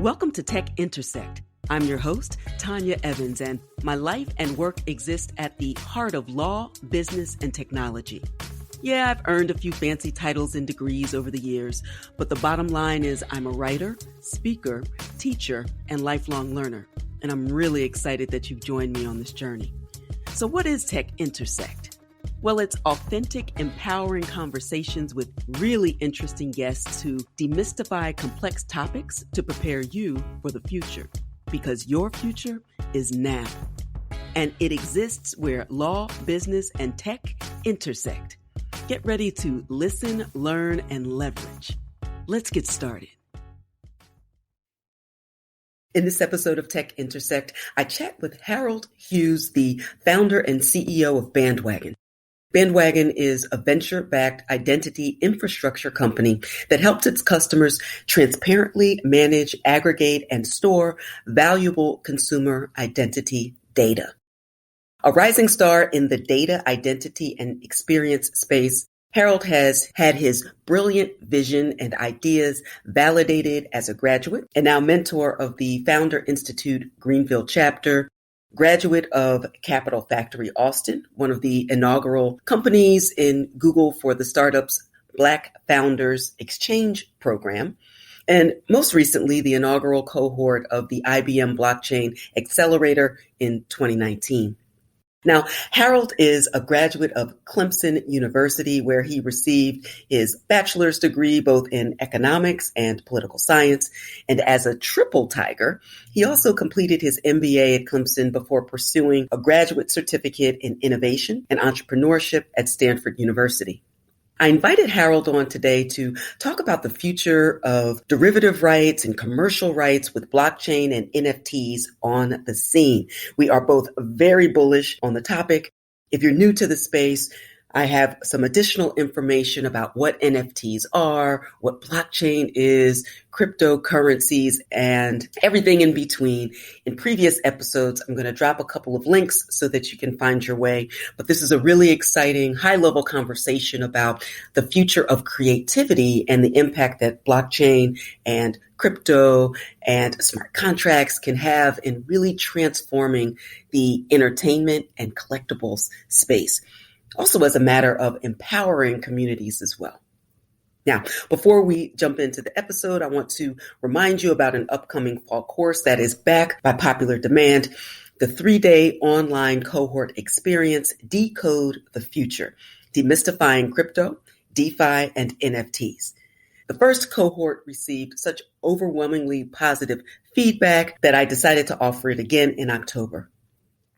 Welcome to Tech Intersect. I'm your host, Tanya Evans, and my life and work exist at the heart of law, business, and technology. Yeah, I've earned a few fancy titles and degrees over the years, but the bottom line is I'm a writer, speaker, teacher, and lifelong learner, and I'm really excited that you've joined me on this journey. So what is Tech Intersect? Well, it's authentic, empowering conversations with really interesting guests to demystify complex topics to prepare you for the future. Because your future is now. And it exists where law, business, and tech intersect. Get ready to listen, learn, and leverage. Let's get started. In this episode of Tech Intersect, I chat with Harold Hughes, the founder and CEO of Bandwagon. Bandwagon is a venture-backed identity infrastructure company that helps its customers transparently manage, aggregate, and store valuable consumer identity data. A rising star in the data, identity, and experience space, Harold has had his brilliant vision and ideas validated as a graduate and now mentor of the Founder Institute Greenville chapter, graduate of Capital Factory Austin, one of the inaugural companies in Google for the startup's Black Founders Exchange program, and most recently, the inaugural cohort of the IBM Blockchain Accelerator in 2019. Now, Harold is a graduate of Clemson University, where he received his bachelor's degree both in economics and political science. And as a triple tiger, he also completed his MBA at Clemson before pursuing a graduate certificate in innovation and entrepreneurship at Stanford University. I invited Harold on today to talk about the future of derivative rights and commercial rights with blockchain and NFTs on the scene. We are both very bullish on the topic. If you're new to the space, I have some additional information about what NFTs are, what blockchain is, cryptocurrencies, and everything in between. In previous episodes, I'm going to drop a couple of links so that you can find your way. But this is a really exciting, high-level conversation about the future of creativity and the impact that blockchain and crypto and smart contracts can have in really transforming the entertainment and collectibles space. Also as a matter of empowering communities as well. Now, before we jump into the episode, I want to remind you about an upcoming fall course that is back by popular demand, the 3-day online cohort experience, Decode the Future, Demystifying Crypto, DeFi, and NFTs. The first cohort received such overwhelmingly positive feedback that I decided to offer it again in October.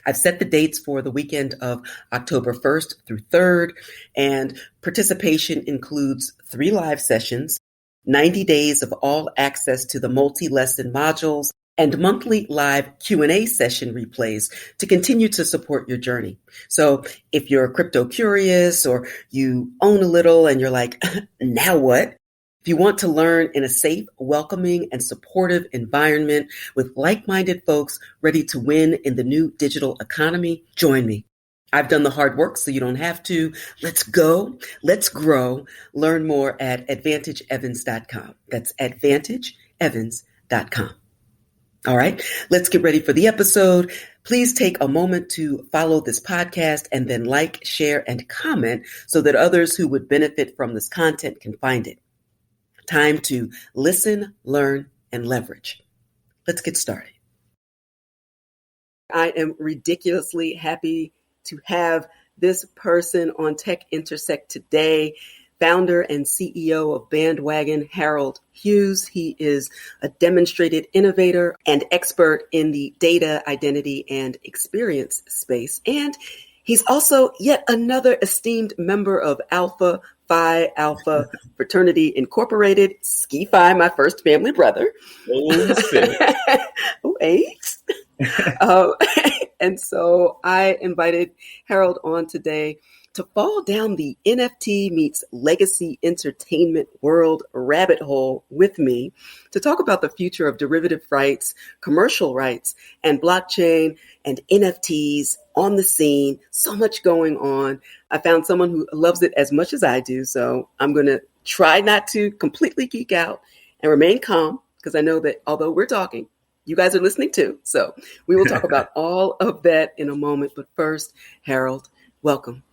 I've set the dates for the weekend of October 1st through 3rd, and participation includes 3 live sessions, 90 days of all access to the multi-lesson modules, and monthly live Q&A session replays to continue to support your journey. So if you're crypto curious or you own a little and you're like, now what? If you want to learn in a safe, welcoming, and supportive environment with like-minded folks ready to win in the new digital economy, join me. I've done the hard work, so you don't have to. Let's go. Let's grow. Learn more at advantageevans.com. That's advantageevans.com. All right, let's get ready for the episode. Please take a moment to follow this podcast and then like, share, and comment so that others who would benefit from this content can find it. Time to listen, learn, and leverage. Let's get started. I am ridiculously happy to have this person on Tech Intersect today, founder and CEO of Bandwagon, Harold Hughes. He is a demonstrated innovator and expert in the data, identity, and experience space. And he's also yet another esteemed member of Alpha Phi Alpha Fraternity Incorporated, Ski Phi, my first family brother. Eight. And so I invited Harold on today to fall down the NFT meets legacy entertainment world rabbit hole with me to talk about the future of derivative rights, commercial rights, and blockchain and NFTs on the scene. So much going on. I found someone who loves it as much as I do, so I'm going to try not to completely geek out and remain calm because I know that although we're talking, you guys are listening too. So we will talk about all of that in a moment. But first, Harold, welcome.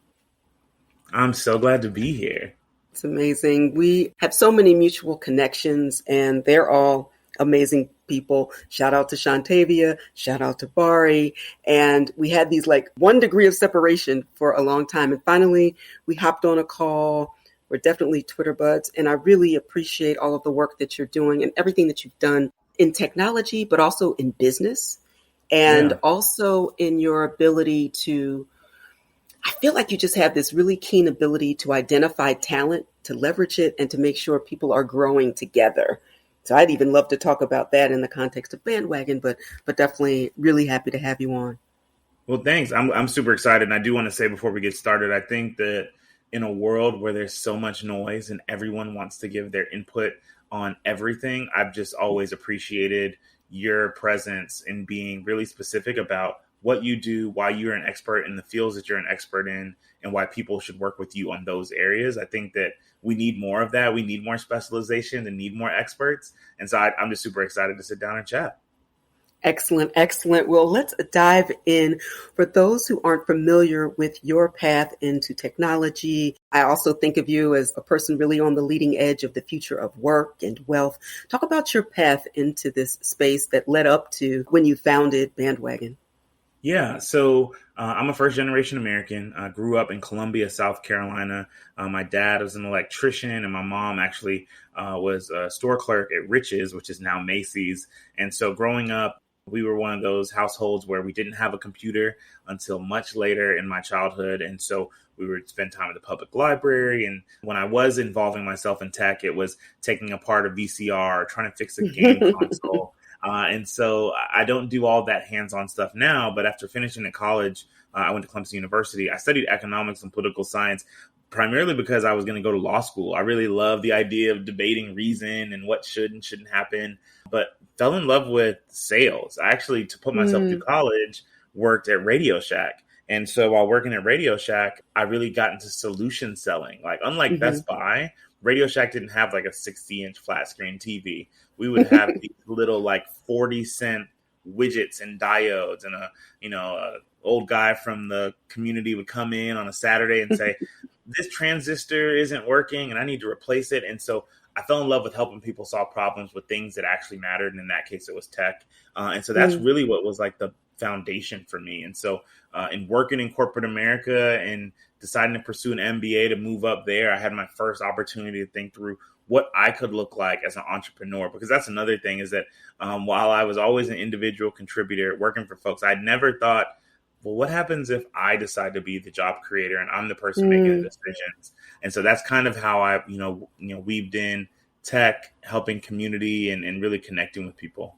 I'm so glad to be here. It's amazing. We have so many mutual connections, and they're all amazing people. Shout out to Shantavia, shout out to Bari. And we had these like 1 degree of separation for a long time. And finally, we hopped on a call. We're definitely Twitter buds. And I really appreciate all of the work that you're doing and everything that you've done in technology, but also in business, and also in your ability to, I feel like you just have this really keen ability to identify talent, to leverage it, and to make sure people are growing together. So I'd even love to talk about that in the context of Bandwagon, but definitely really happy to have you on. Well, thanks. I'm super excited. And I do want to say before we get started, I think that in a world where there's so much noise and everyone wants to give their input on everything, I've just always appreciated your presence in being really specific about what you do, why you're an expert in the fields that you're an expert in, and why people should work with you on those areas. I think that we need more of that. We need more specialization and need more experts. And so I'm just super excited to sit down and chat. Excellent, excellent. Well, let's dive in. For those who aren't familiar with your path into technology, I also think of you as a person really on the leading edge of the future of work and wealth. Talk about your path into this space that led up to when you founded Bandwagon. Yeah, so I'm a first generation American. I grew up in Columbia, South Carolina. My dad was an electrician, and my mom actually was a store clerk at Rich's, which is now Macy's. And so growing up, we were one of those households where we didn't have a computer until much later in my childhood. And so we would spend time at the public library. And when I was involving myself in tech, it was taking apart a VCR, trying to fix a game console. And so I don't do all that hands-on stuff now, but after finishing at college, I went to Clemson University. I studied economics and political science, primarily because I was going to go to law school. I really love the idea of debating reason and what should and shouldn't happen, but fell in love with sales. I actually, to put myself through college, worked at Radio Shack. And so while working at Radio Shack, I really got into solution selling. Like, unlike Best Buy, Radio Shack didn't have like a 60-inch flat screen TV. We would have these little like 40-cent widgets and diodes, and a old guy from the community would come in on a Saturday and say, this transistor isn't working and I need to replace it. And so I fell in love with helping people solve problems with things that actually mattered. And in that case, it was tech. And so that's really what was like the foundation for me. And so in working in corporate America and deciding to pursue an MBA to move up there, I had my first opportunity to think through what I could look like as an entrepreneur, because that's another thing is that while I was always an individual contributor working for folks, I'd never thought, well, what happens if I decide to be the job creator and I'm the person making the decisions? And so that's kind of how I, weaved in tech, helping community and really connecting with people.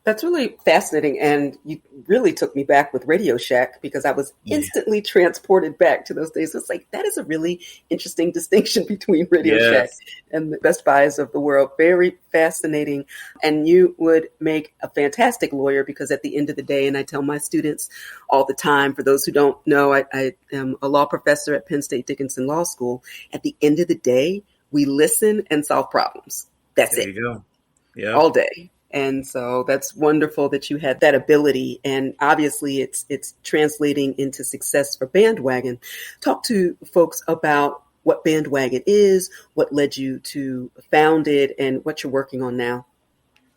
That's really fascinating. And you really took me back with Radio Shack because I was instantly transported back to those days. So it's like, that is a really interesting distinction between Radio Shack and the Best Buys of the world. Very fascinating. And you would make a fantastic lawyer because at the end of the day, and I tell my students all the time, for those who don't know, I am a law professor at Penn State Dickinson Law School. At the end of the day, we listen and solve problems. That's there it. You go. Yeah. All day. And so that's wonderful that you had that ability. And obviously it's translating into success for Bandwagon. Talk to folks about what Bandwagon is, what led you to found it, and what you're working on now.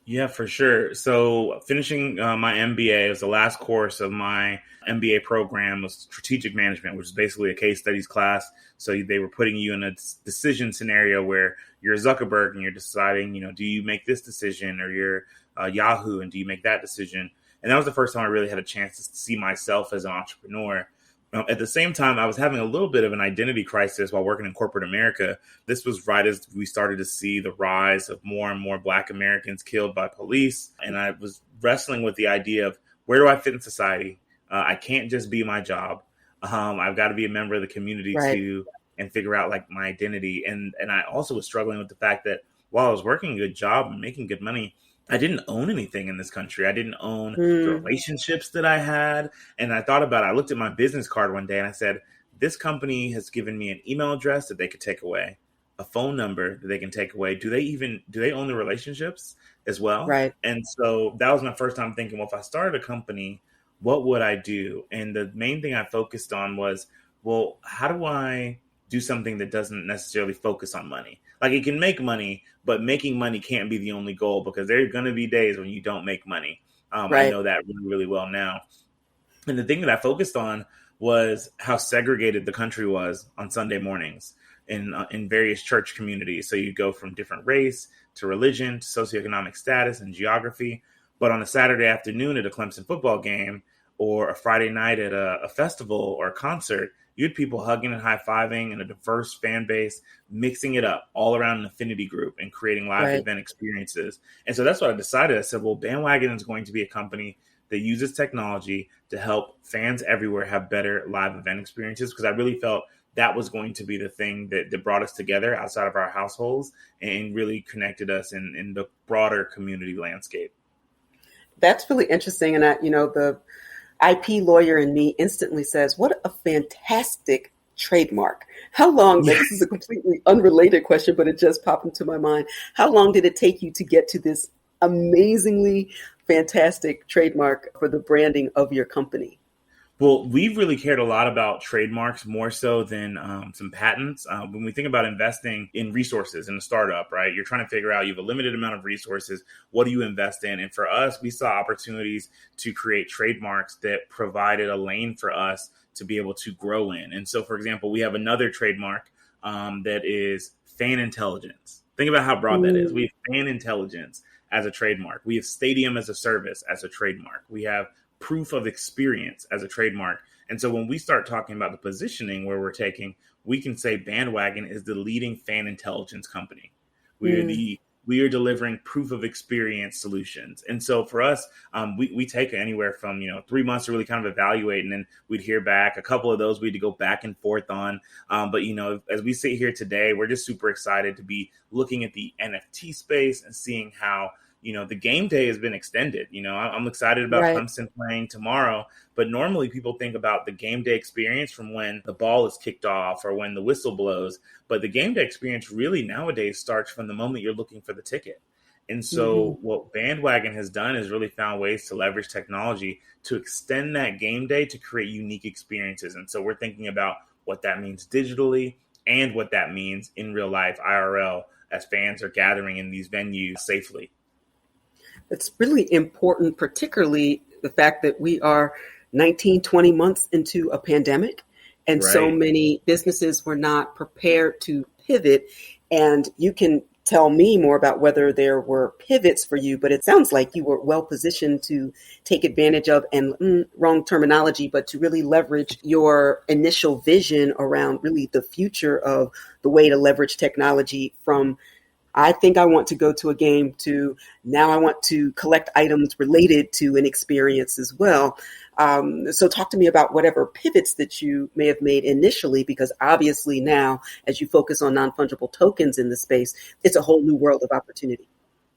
Yeah, for sure. So finishing my MBA was the last course of my MBA program was strategic management, which is basically a case studies class. So they were putting you in a decision scenario where you're Zuckerberg and you're deciding, do you make this decision, or you're Yahoo and do you make that decision? And that was the first time I really had a chance to see myself as an entrepreneur. At the same time, I was having a little bit of an identity crisis while working in corporate America. This was right as we started to see the rise of more and more Black Americans killed by police. And I was wrestling with the idea of, where do I fit in society? I can't just be my job. I've got to be a member of the community too, and figure out like my identity. And I also was struggling with the fact that while I was working a good job and making good money, I didn't own anything in this country. I didn't own the relationships that I had. And I thought about it. I looked at my business card one day and I said, this company has given me an email address that they could take away. a phone number that they can take away, do they own the relationships as well? Right. And so that was my first time thinking, well, if I started a company, what would I do? And the main thing I focused on was, well, how do I do something that doesn't necessarily focus on money? Like, it can make money, but making money can't be the only goal, because there are going to be days when you don't make money. I Right. know that really, really well now. And the thing that I focused on was how segregated the country was on Sunday mornings in various church communities. So you go from different race to religion to socioeconomic status and geography. But on a Saturday afternoon at a Clemson football game, or a Friday night at a festival or a concert, you had people hugging and high-fiving, and a diverse fan base mixing it up all around an affinity group and creating live Right. event experiences. And so that's what I decided. I said, well, Bandwagon is going to be a company that uses technology to help fans everywhere have better live event experiences, because I really felt that was going to be the thing that brought us together outside of our households and really connected us in the broader community landscape. That's really interesting. And the IP lawyer in me instantly says, what a fantastic trademark. How long, Yeah. this is a completely unrelated question, but it just popped into my mind. How long did it take you to get to this amazingly fantastic trademark for the branding of your company? Well, we've really cared a lot about trademarks more so than some patents. When we think about investing in resources in a startup, right, you're trying to figure out, you have a limited amount of resources. What do you invest in? And for us, we saw opportunities to create trademarks that provided a lane for us to be able to grow in. And so, for example, we have another trademark that is fan intelligence. Think about how broad that is. We have fan intelligence as a trademark. We have stadium as a service as a trademark. We have proof of experience as a trademark. And so when we start talking about the positioning where we're taking, we can say Bandwagon is the leading fan intelligence company. We are delivering proof of experience solutions. And so for us, we take anywhere from 3 months to really kind of evaluate, and then we'd hear back. A couple of those we had to go back and forth on. But as we sit here today, we're just super excited to be looking at the NFT space and seeing how the game day has been extended. I'm excited about Right. Clemson playing tomorrow, but normally people think about the game day experience from when the ball is kicked off or when the whistle blows. But the game day experience really nowadays starts from the moment you're looking for the ticket. And so what Bandwagon has done is really found ways to leverage technology to extend that game day to create unique experiences. And so we're thinking about what that means digitally and what that means in real life, IRL, as fans are gathering in these venues safely. It's really important, particularly the fact that we are 19, 20 months into a pandemic, and so Right. many businesses were not prepared to pivot. And you can tell me more about whether there were pivots for you, but it sounds like you were well positioned to take advantage of, and wrong terminology, but to really leverage your initial vision around really the future of the way to leverage technology from I think I want to go to a game to now I want to collect items related to an experience as well. So talk to me about whatever pivots that you may have made initially, because obviously now as you focus on non-fungible tokens in the space, it's a whole new world of opportunity.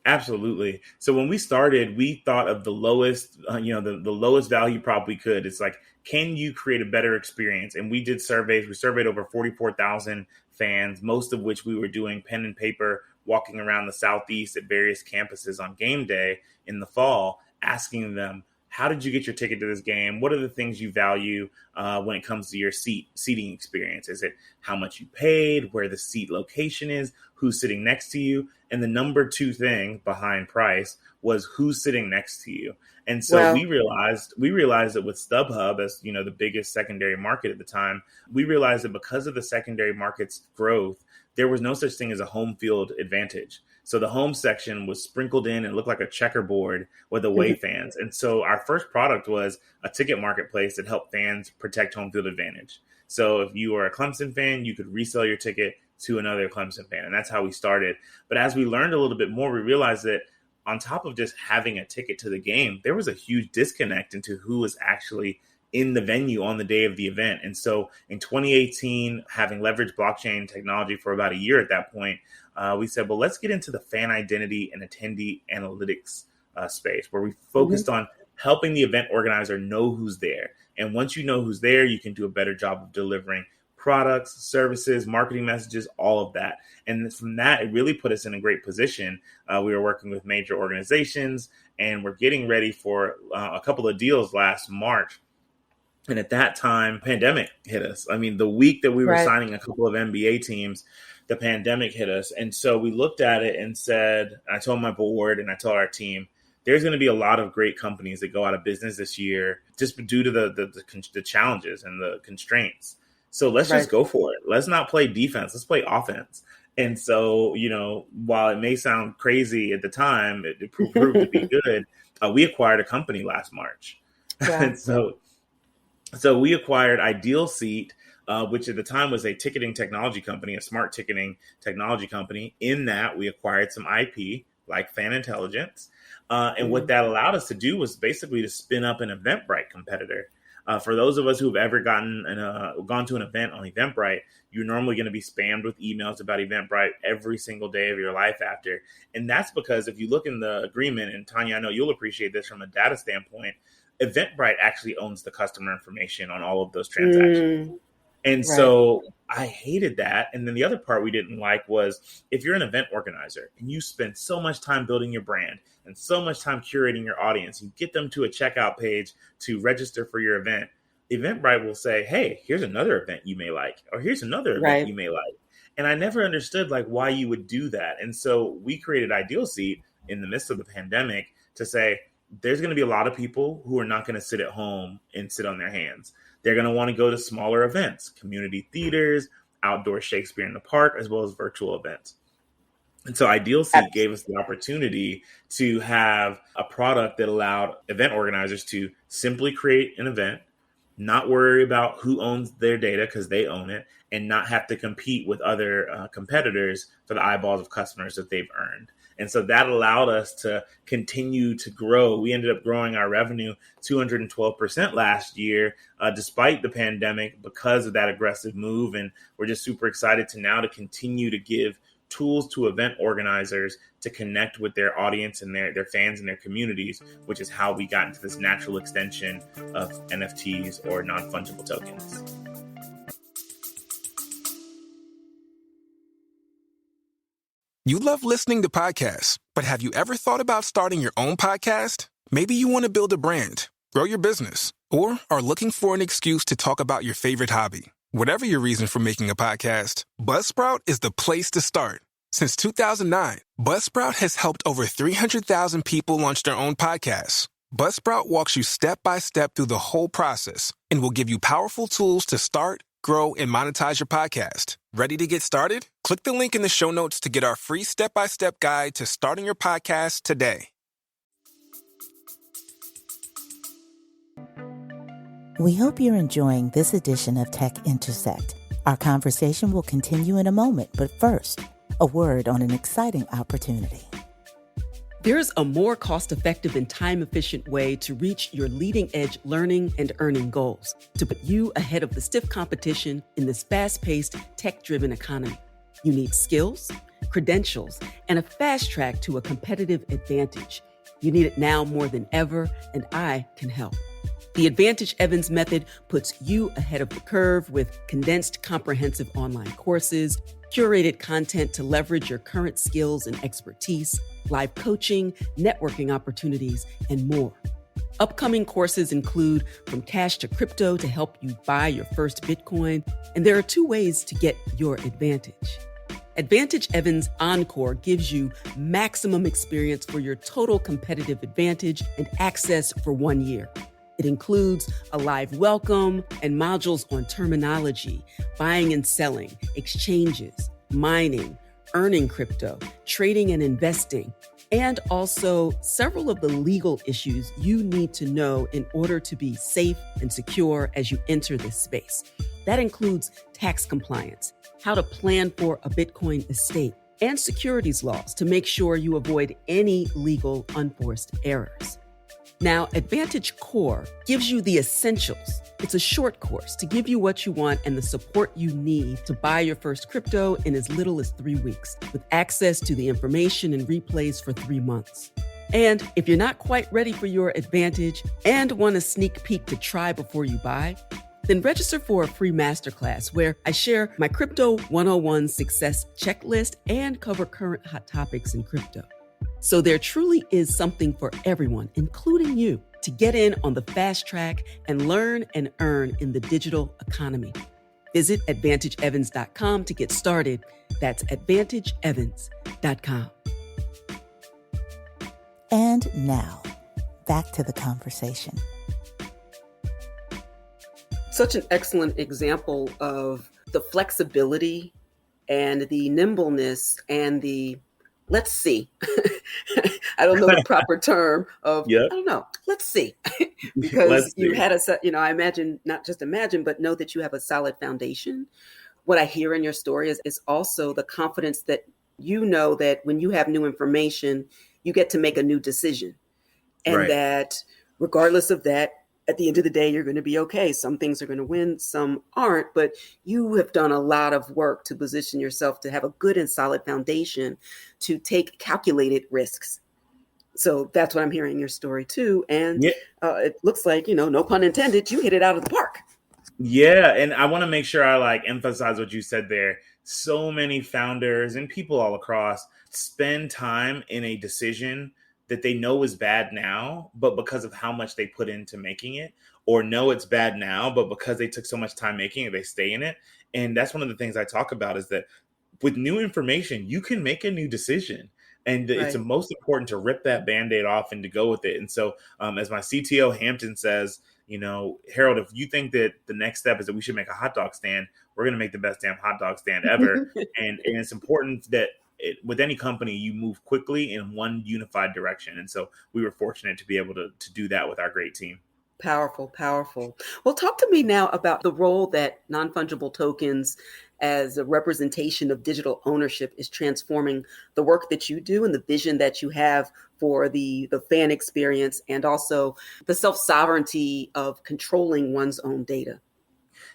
Absolutely. So when we started, we thought of the lowest, the lowest value prop we could. It's like, can you create a better experience? And we did surveys. We surveyed over 44,000 fans, most of which we were doing pen and paper, walking around the Southeast at various campuses on game day in the fall, asking them, how did you get your ticket to this game? What are the things you value when it comes to your seating experience? Is it how much you paid, where the seat location is, who's sitting next to you? And the number two thing behind price was who's sitting next to you. And so Well, we realized that with StubHub as the biggest secondary market at the time, we realized that because of the secondary market's growth, there was no such thing as a home field advantage. So the home section was sprinkled in and looked like a checkerboard with away fans. And so our first product was a ticket marketplace that helped fans protect home field advantage. So if you were a Clemson fan, you could resell your ticket to another Clemson fan. And that's how we started. But as we learned a little bit more, we realized that on top of just having a ticket to the game, there was a huge disconnect into who was actually in the venue on the day of the event. And so in 2018, having leveraged blockchain technology for about a year at that point, we said, well, let's get into the fan identity and attendee analytics space, where we focused on helping the event organizer know who's there. And once you know who's there, you can do a better job of delivering products, services, marketing messages, all of that. And from that, it really put us in a great position. We were working with major organizations, and we're getting ready for a couple of deals last March. And at that time, pandemic hit us. I mean, the week that we were signing a couple of NBA teams, the pandemic hit us. And so we looked at it and said, I told my board and I told our team, there's going to be a lot of great companies that go out of business this year just due to the challenges and the constraints. So let's just go for it. Let's not play defense. Let's play offense. And so, while it may sound crazy at the time, it proved to be good. We acquired a company last March. Yeah. And so we acquired Ideal Seat, which at the time was a ticketing technology company, a smart ticketing technology company. In that, we acquired some IP like Fan Intelligence. And what that allowed us to do was basically to spin up an Eventbrite competitor. For those of us who have ever gone to an event on Eventbrite, you're normally going to be spammed with emails about Eventbrite every single day of your life after. And that's because if you look in the agreement, and Tanya, I know you'll appreciate this from a data standpoint, Eventbrite actually owns the customer information on all of those transactions. And so I hated that. And then the other part we didn't like was if you're an event organizer and you spend so much time building your brand and so much time curating your audience, you get them to a checkout page to register for your event, Eventbrite will say, hey, here's another event you may like, or here's another event you may like. And I never understood why you would do that. And so we created Ideal Seat in the midst of the pandemic to say, there's going to be a lot of people who are not going to sit at home and sit on their hands. They're going to want to go to smaller events, community theaters, outdoor Shakespeare in the Park, as well as virtual events. And so Ideal Seat gave us the opportunity to have a product that allowed event organizers to simply create an event, not worry about who owns their data because they own it, and not have to compete with other competitors for the eyeballs of customers that they've earned. And so that allowed us to continue to grow. We ended up growing our revenue 212% last year, despite the pandemic, because of that aggressive move. And we're just super excited to continue to give tools to event organizers to connect with their audience and their fans and their communities, which is how we got into this natural extension of NFTs or non-fungible tokens. You love listening to podcasts, but have you ever thought about starting your own podcast? Maybe you want to build a brand, grow your business, or are looking for an excuse to talk about your favorite hobby. Whatever your reason for making a podcast, Buzzsprout is the place to start. Since 2009, Buzzsprout has helped over 300,000 people launch their own podcasts. Buzzsprout walks you step by step through the whole process and will give you powerful tools to start, grow, and monetize your podcast. Ready to get started? Click the link in the show notes to get our free step-by-step guide to starting your podcast today. We hope you're enjoying this edition of Tech Intersect. Our conversation will continue in a moment, but first, a word on an exciting opportunity. There's a more cost-effective and time-efficient way to reach your leading-edge learning and earning goals, to put you ahead of the stiff competition in this fast-paced, tech-driven economy. You need skills, credentials, and a fast track to a competitive advantage. You need it now more than ever, and I can help. The Advantage Evans method puts you ahead of the curve with condensed, comprehensive online courses, curated content to leverage your current skills and expertise, live coaching, networking opportunities, and more. Upcoming courses include From Cash to Crypto to help you buy your first Bitcoin, and there are 2 ways to get your advantage. Advantage Evans Encore gives you maximum experience for your total competitive advantage and access for 1 year. It includes a live welcome and modules on terminology, buying and selling, exchanges, mining, earning crypto, trading and investing, and also several of the legal issues you need to know in order to be safe and secure as you enter this space. That includes tax compliance, how to plan for a Bitcoin estate, and securities laws to make sure you avoid any legal unforced errors. Now, Advantage Core gives you the essentials. It's a short course to give you what you want and the support you need to buy your first crypto in as little as 3 weeks, with access to the information and replays for 3 months. And if you're not quite ready for your Advantage and want a sneak peek to try before you buy, Then register for a free masterclass where I share my Crypto 101 success checklist and cover current hot topics in crypto. So there truly is something for everyone, including you, to get in on the fast track and learn and earn in the digital economy. Visit advantageevans.com to get started. That's advantageevans.com. And now, back to the conversation. Such an excellent example of the flexibility and the nimbleness and the let's see. I don't know the proper term of, Yep. I don't know, let's see. Because Let's you see. had I imagine, not just imagine, but know that you have a solid foundation. What I hear in your story is also the confidence that you know that when you have new information, you get to make a new decision. And Right. that regardless of that, at the end of the day, you're going to be okay. Some things are going to win, some aren't, but you have done a lot of work to position yourself to have a good and solid foundation to take calculated risks. So that's what I'm hearing in your story too. And Yeah. it looks like, no pun intended, you hit it out of the park. Yeah, and I want to make sure I emphasize what you said there. So many founders and people all across spend time in a decision that they know is bad now, but because of how much they put into making it, or know it's bad now, but because they took so much time making it, they stay in it. And that's one of the things I talk about is that with new information, you can make a new decision. And it's Right. most important to rip that Band-Aid off and to go with it. And so as my CTO Hampton says, Harold, if you think that the next step is that we should make a hot dog stand, we're going to make the best damn hot dog stand ever. and it's important that with any company, you move quickly in one unified direction. And so we were fortunate to be able to do that with our great team. Powerful, powerful. Well, talk to me now about the role that non-fungible tokens as a representation of digital ownership is transforming the work that you do and the vision that you have for the fan experience and also the self-sovereignty of controlling one's own data.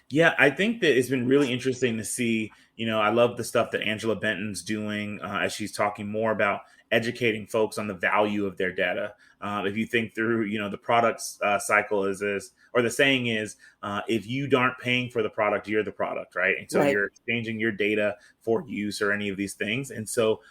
Yeah, I think that it's been really interesting to see. I love the stuff that Angela Benton's doing as she's talking more about educating folks on the value of their data. If you think through, the products cycle is this, or the saying is, if you aren't paying for the product, you're the product, right? And so Right. you're exchanging your data for use or any of these things. And so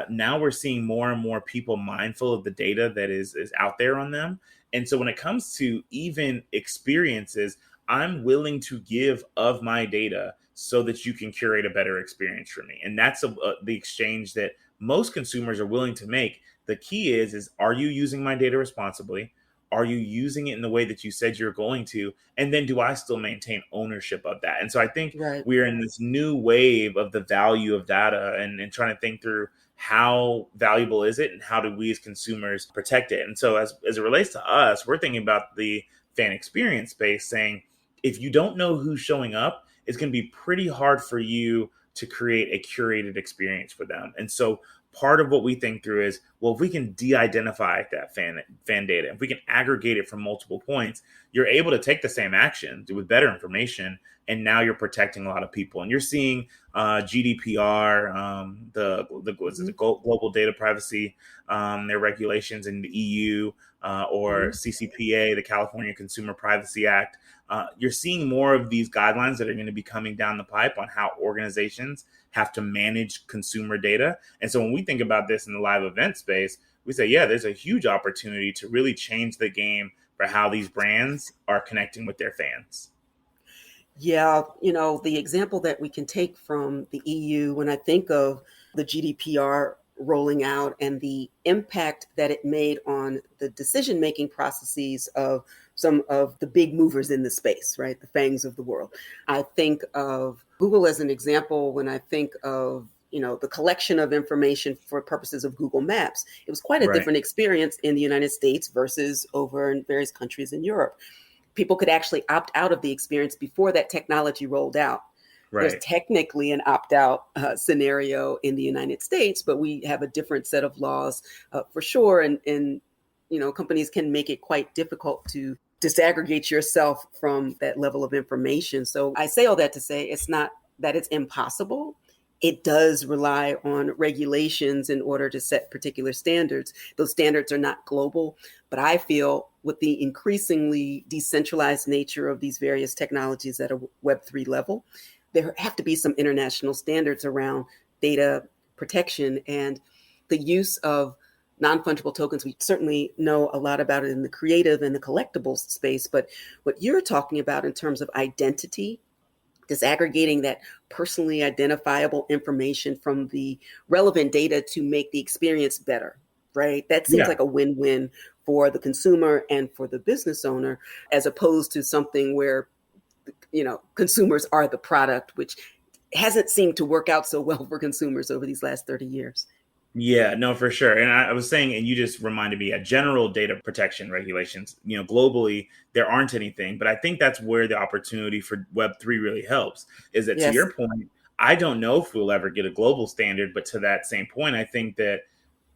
now we're seeing more and more people mindful of the data that is out there on them. And so when it comes to even experiences, I'm willing to give of my data so that you can curate a better experience for me. And that's the exchange that most consumers are willing to make. The key is are you using my data responsibly? Are you using it in the way that you said you're going to? And then do I still maintain ownership of that? And so I think Right. we're in this new wave of the value of data and trying to think through how valuable is it and how do we as consumers protect it? And so as it relates to us, we're thinking about the fan experience space saying, if you don't know who's showing up, it's going to be pretty hard for you to create a curated experience for them. And so part of what we think through is, well, if we can de-identify that fan data, if we can aggregate it from multiple points, you're able to take the same action with better information. And now you're protecting a lot of people. And you're seeing GDPR, the global data privacy, their regulations in the EU, or CCPA, the California Consumer Privacy Act. You're seeing more of these guidelines that are going to be coming down the pipe on how organizations have to manage consumer data. And so when we think about this in the live event space, we say, yeah, there's a huge opportunity to really change the game for how these brands are connecting with their fans. Yeah, the example that we can take from the EU, when I think of the GDPR rolling out and the impact that it made on the decision-making processes of some of the big movers in the space, right? The FANGs of the world. I think of Google as an example when I think of, the collection of information for purposes of Google Maps. It was quite a different experience in the United States versus over in various countries in Europe. People could actually opt out of the experience before that technology rolled out. Right. There's technically an opt-out scenario in the United States, but we have a different set of laws for sure. And companies can make it quite difficult to disaggregate yourself from that level of information. So I say all that to say it's not that it's impossible. It does rely on regulations in order to set particular standards. Those standards are not global, but I feel with the increasingly decentralized nature of these various technologies at a Web3 level, there have to be some international standards around data protection and the use of non-fungible tokens. We certainly know a lot about it in the creative and the collectibles space, but what you're talking about in terms of identity, disaggregating that personally identifiable information from the relevant data to make the experience better, right? That seems Yeah. like a win-win for the consumer and for the business owner, as opposed to something where, consumers are the product, which hasn't seemed to work out so well for consumers over these last 30 years. Yeah, no, for sure. And I was saying, and you just reminded me, general data protection regulations, globally, there aren't anything. But I think that's where the opportunity for Web3 really helps, is that to Yes, your point, I don't know if we'll ever get a global standard. But to that same point, I think that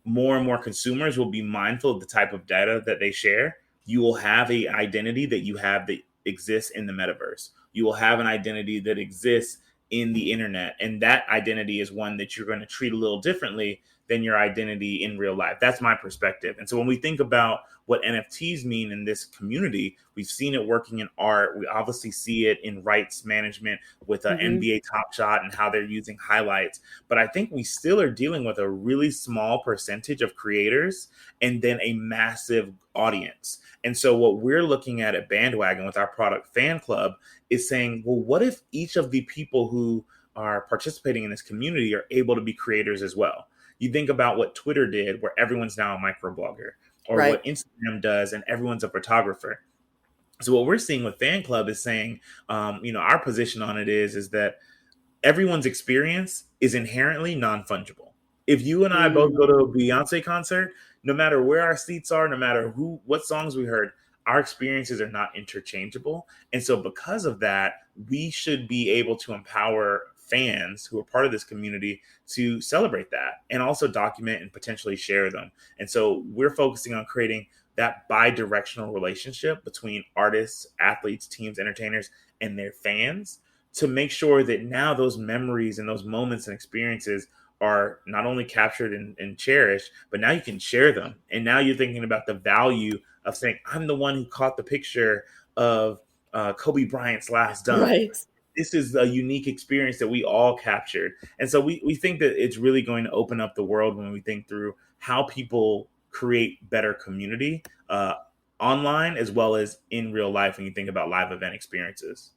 more and more consumers will be mindful of the type of data that they share. You will have a identity that you have that exists in the metaverse. You will have an identity that exists in the internet. And that identity is one that you're going to treat a little differently than your identity in real life. That's my perspective. And so when we think about what NFTs mean in this community, we've seen it working in art. We obviously see it in rights management with NBA Top Shot and how they're using highlights. But I think we still are dealing with a really small percentage of creators and then a massive audience. And so what we're looking at Bandwagon with our product Fan Club is saying, well, what if each of the people who are participating in this community are able to be creators as well? You think about what Twitter did, where everyone's now a microblogger, or right. what Instagram does, and everyone's a photographer. So what we're seeing with Fan Club is saying, our position on it is that everyone's experience is inherently non-fungible. If you and I both go to a Beyonce concert, no matter where our seats are, no matter what songs we heard, our experiences are not interchangeable. And so because of that, we should be able to empower fans who are part of this community to celebrate that and also document and potentially share them. And so we're focusing on creating that bi-directional relationship between artists, athletes, teams, entertainers, and their fans to make sure that now those memories and those moments and experiences are not only captured and cherished, but now you can share them. And now you're thinking about the value of saying, I'm the one who caught the picture of Kobe Bryant's last dunk. Right. This is a unique experience that we all captured. And so we think that it's really going to open up the world when we think through how people create better community online as well as in real life when you think about live event experiences.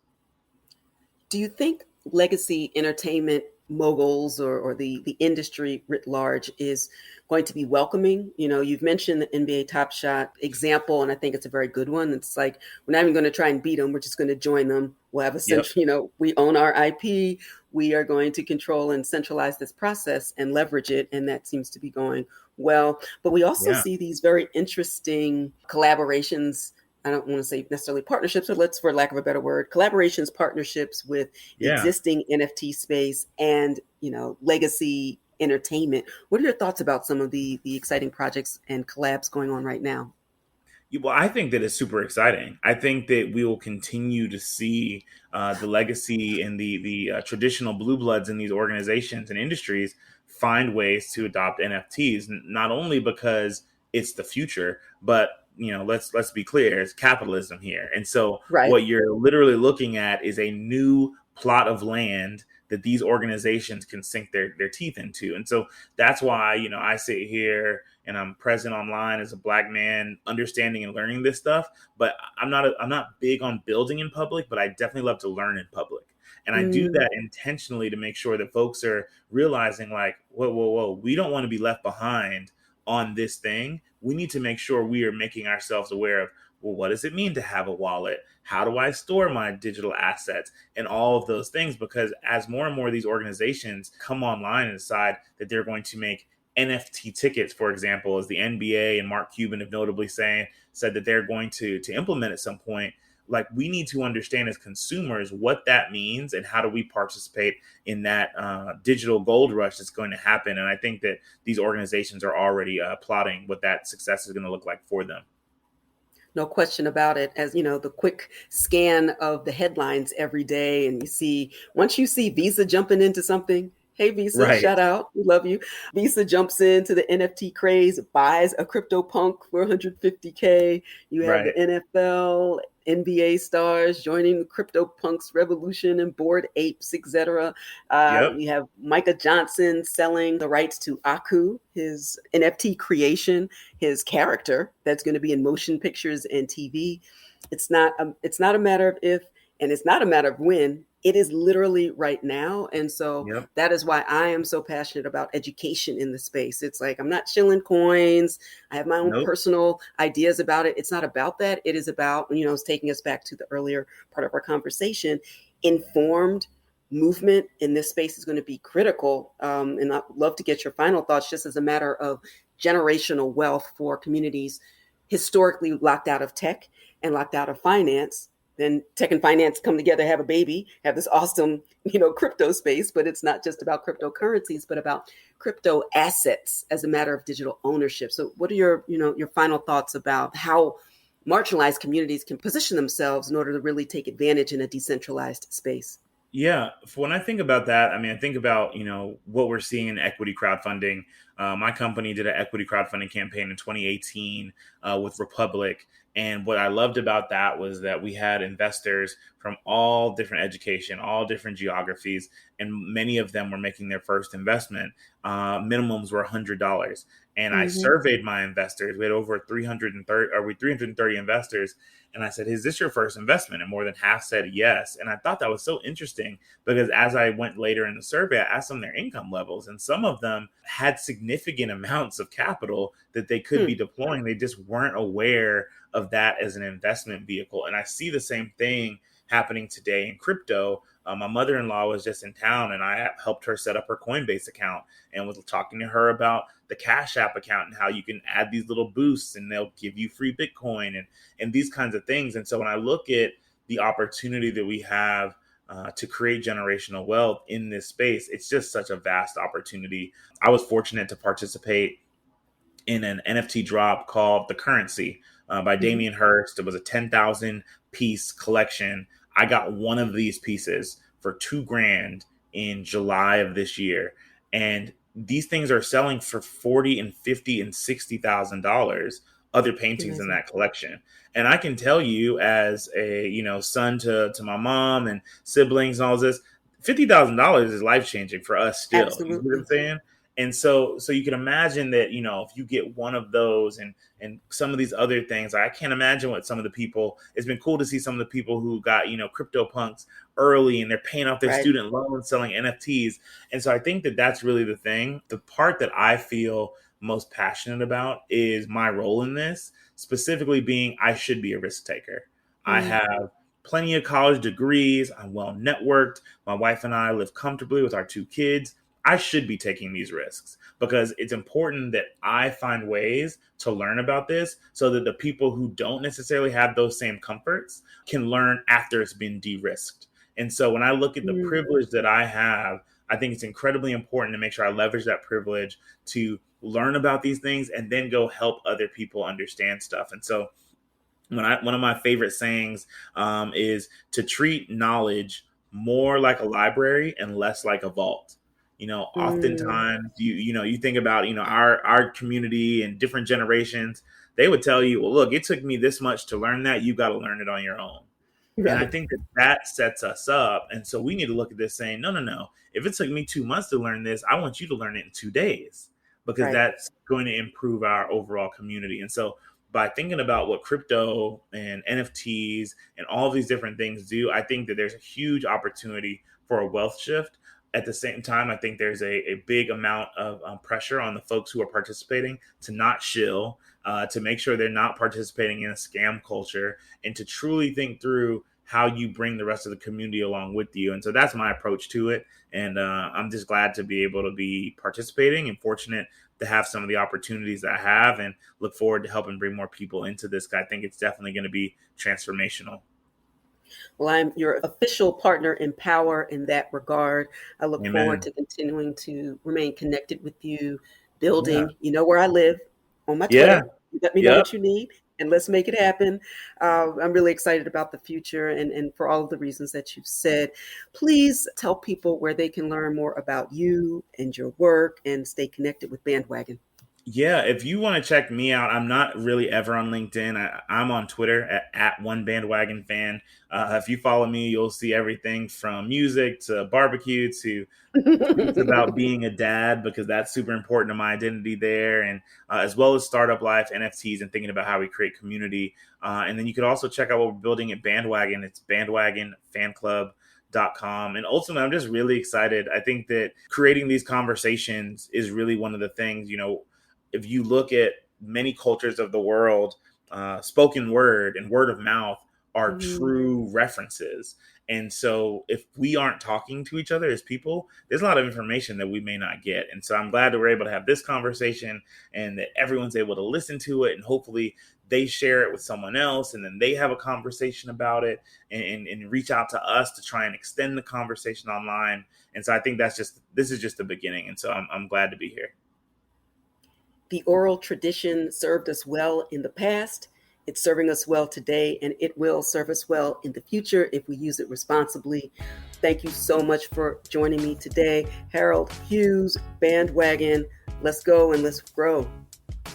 Do you think legacy entertainment moguls or the industry writ large is going to be welcoming? You've mentioned the NBA Top Shot example, and I think it's a very good one. It's like, we're not even going to try and beat them. We're just going to join them. We'll have we own our IP. We are going to control and centralize this process and leverage it. And that seems to be going well. But we also see these very interesting collaborations. I don't want to say necessarily partnerships, but let's, for lack of a better word, collaborations, partnerships with existing NFT space and, legacy entertainment. What are your thoughts about some of the exciting projects and collabs going on right now? Well, I think that it's super exciting. I think that we will continue to see the legacy and the traditional blue bloods in these organizations and industries find ways to adopt NFTs, not only because it's the future, but let's be clear, it's capitalism here. And so what you're literally looking at is a new plot of land that these organizations can sink their teeth into. And so that's why, I sit here and I'm present online as a Black man, understanding and learning this stuff. But I'm not big on building in public, but I definitely love to learn in public. And I do that intentionally to make sure that folks are realizing like, whoa, we don't want to be left behind on this thing. We need to make sure we are making ourselves aware of, well, what does it mean to have a wallet? How do I store my digital assets? And all of those things, because as more and more of these organizations come online and decide that they're going to make NFT tickets, for example, as the NBA and Mark Cuban have notably said that they're going to implement at some point, like we need to understand as consumers what that means and how do we participate in that digital gold rush that's going to happen. And I think that these organizations are already plotting what that success is going to look like for them. No question about it. As the quick scan of the headlines every day, and once you see Visa jumping into something, Hey, Visa, Right. shout out. We love you. Visa jumps into the NFT craze, buys a CryptoPunk for 150K. You have the Right. NFL, NBA stars joining the CryptoPunks revolution and Bored Apes, etc. Yep. You have Micah Johnson selling the rights to Aku, his NFT creation, his character that's going to be in motion pictures and TV. It's not a matter of if, and it's not a matter of when. It is literally right now. And so Yep. that is why I am so passionate about education in the space. It's like I'm not shilling coins. I have my own Nope. personal ideas about it. It's not about that. It is about, it's taking us back to the earlier part of our conversation. Informed movement in this space is going to be critical. And I'd love to get your final thoughts just as a matter of generational wealth for communities historically locked out of tech and locked out of finance. Then tech and finance come together, have a baby, have this awesome, crypto space, but it's not just about cryptocurrencies, but about crypto assets as a matter of digital ownership. So what are your final thoughts about how marginalized communities can position themselves in order to really take advantage in a decentralized space? Yeah, when I think about that, I mean, I think about what we're seeing in equity crowdfunding. My company did an equity crowdfunding campaign in 2018 with Republic, and what I loved about that was that we had investors from all different education, all different geographies, and many of them were making their first investment. Minimums were $100, and I Mm-hmm. surveyed my investors. We had over 330 investors. And I said, is this your first investment? And more than half said yes. And I thought that was so interesting because as I went later in the survey, I asked them their income levels. And some of them had significant amounts of capital that they could be deploying. They just weren't aware of that as an investment vehicle. And I see the same thing happening today in crypto. My mother-in-law was just in town and I helped her set up her Coinbase account and was talking to her about the Cash App account and how you can add these little boosts and they'll give you free Bitcoin and these kinds of things. And so when I look at the opportunity that we have to create generational wealth in this space, it's just such a vast opportunity. I was fortunate to participate in an NFT drop called The Currency by Mm-hmm. Damien Hirst. It was a 10,000 piece collection. I got one of these pieces for $2,000 in July of this year. And these things are selling for $40 and $50 and $60,000, other paintings in Amazing. that collection. And I can tell you as a, son to my mom and siblings and all this, $50,000 is life changing for us still. You see what I'm Absolutely. saying? And so you can imagine that, if you get one of those and some of these other things, I can't imagine what some of the people, it's been cool to see some of the people who got, CryptoPunks early and they're paying off their Right. student loans, selling NFTs. And so I think that that's really the thing. The part that I feel most passionate about is my role in this, specifically being I should be a risk taker. I Mm. have plenty of college degrees. I'm well networked. My wife and I live comfortably with our 2 kids. I should be taking these risks because it's important that I find ways to learn about this so that the people who don't necessarily have those same comforts can learn after it's been de-risked. And so when I look at the Mm. privilege that I have, I think it's incredibly important to make sure I leverage that privilege to learn about these things and then go help other people understand stuff. And so one of my favorite sayings is to treat knowledge more like a library and less like a vault. Mm. Oftentimes you think about, our community and different generations, they would tell you, well, look, it took me this much to learn that. You got to learn it on your own. And I Right. think that that sets us up. And so we need to look at this saying, no, no, no. If it took me 2 months to learn this, I want you to learn it in 2 days because Right. that's going to improve our overall community. And so by thinking about what crypto and NFTs and all of these different things do, I think that there's a huge opportunity for a wealth shift. At the same time, I think there's a big amount of pressure on the folks who are participating to not shill, to make sure they're not participating in a scam culture, and to truly think through how you bring the rest of the community along with you. And so that's my approach to it. And I'm just glad to be able to be participating and fortunate to have some of the opportunities that I have and look forward to helping bring more people into this. I think it's definitely going to be transformational. Well, I'm your official partner in power in that regard. I look forward Amen. to continuing to remain connected with you, Yeah. building. You know where I live on my Yeah. Twitter. You let me know Yep. what you need. and let's make it happen. I'm really excited about the future and for all of the reasons that you've said. Please tell people where they can learn more about you and your work and stay connected with Bandwagon. Yeah, if you want to check me out, I'm not really ever on LinkedIn. I'm on Twitter at one bandwagon fan. If you follow me, you'll see everything from music to barbecue to tweets about being a dad, because that's super important to my identity there, and as well as startup life, NFTs, and thinking about how we create community. And then you could also check out what we're building at Bandwagon. It's bandwagonfanclub.com. And ultimately, I'm just really excited. I think that creating these conversations is really one of the things, if you look at many cultures of the world, spoken word and word of mouth are true references. And so if we aren't talking to each other as people, there's a lot of information that we may not get. And so I'm glad that we're able to have this conversation and that everyone's able to listen to it, and hopefully they share it with someone else, and then they have a conversation about it and reach out to us to try and extend the conversation online. And so I think this is just the beginning. And so I'm glad to be here. The oral tradition served us well in the past. It's serving us well today, and it will serve us well in the future if we use it responsibly. Thank you so much for joining me today. Harold Hughes, Bandwagon. Let's go and let's grow.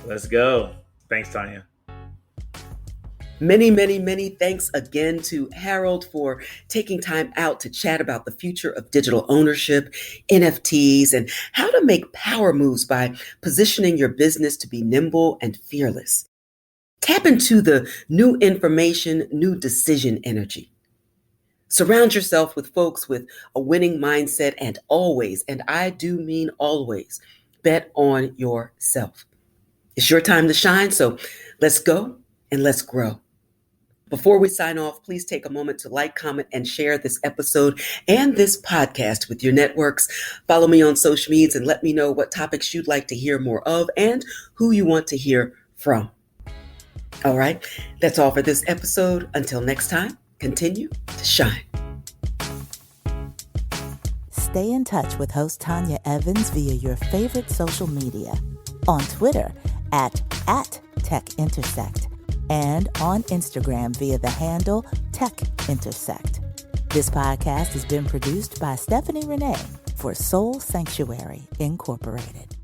Let's go. Thanks, Tanya. Many, many, many thanks again to Harold for taking time out to chat about the future of digital ownership, NFTs, and how to make power moves by positioning your business to be nimble and fearless. Tap into the new information, new decision energy. Surround yourself with folks with a winning mindset, and always, and I do mean always, bet on yourself. It's your time to shine, so let's go and let's grow. Before we sign off, please take a moment to like, comment, and share this episode and this podcast with your networks. Follow me on social medias and let me know what topics you'd like to hear more of and who you want to hear from. All right, that's all for this episode. Until next time, continue to shine. Stay in touch with host Tanya Evans via your favorite social media. On Twitter at Tech Intersect. And on Instagram via the handle Tech Intersect. This podcast has been produced by Stephanie Renee for Soul Sanctuary Incorporated.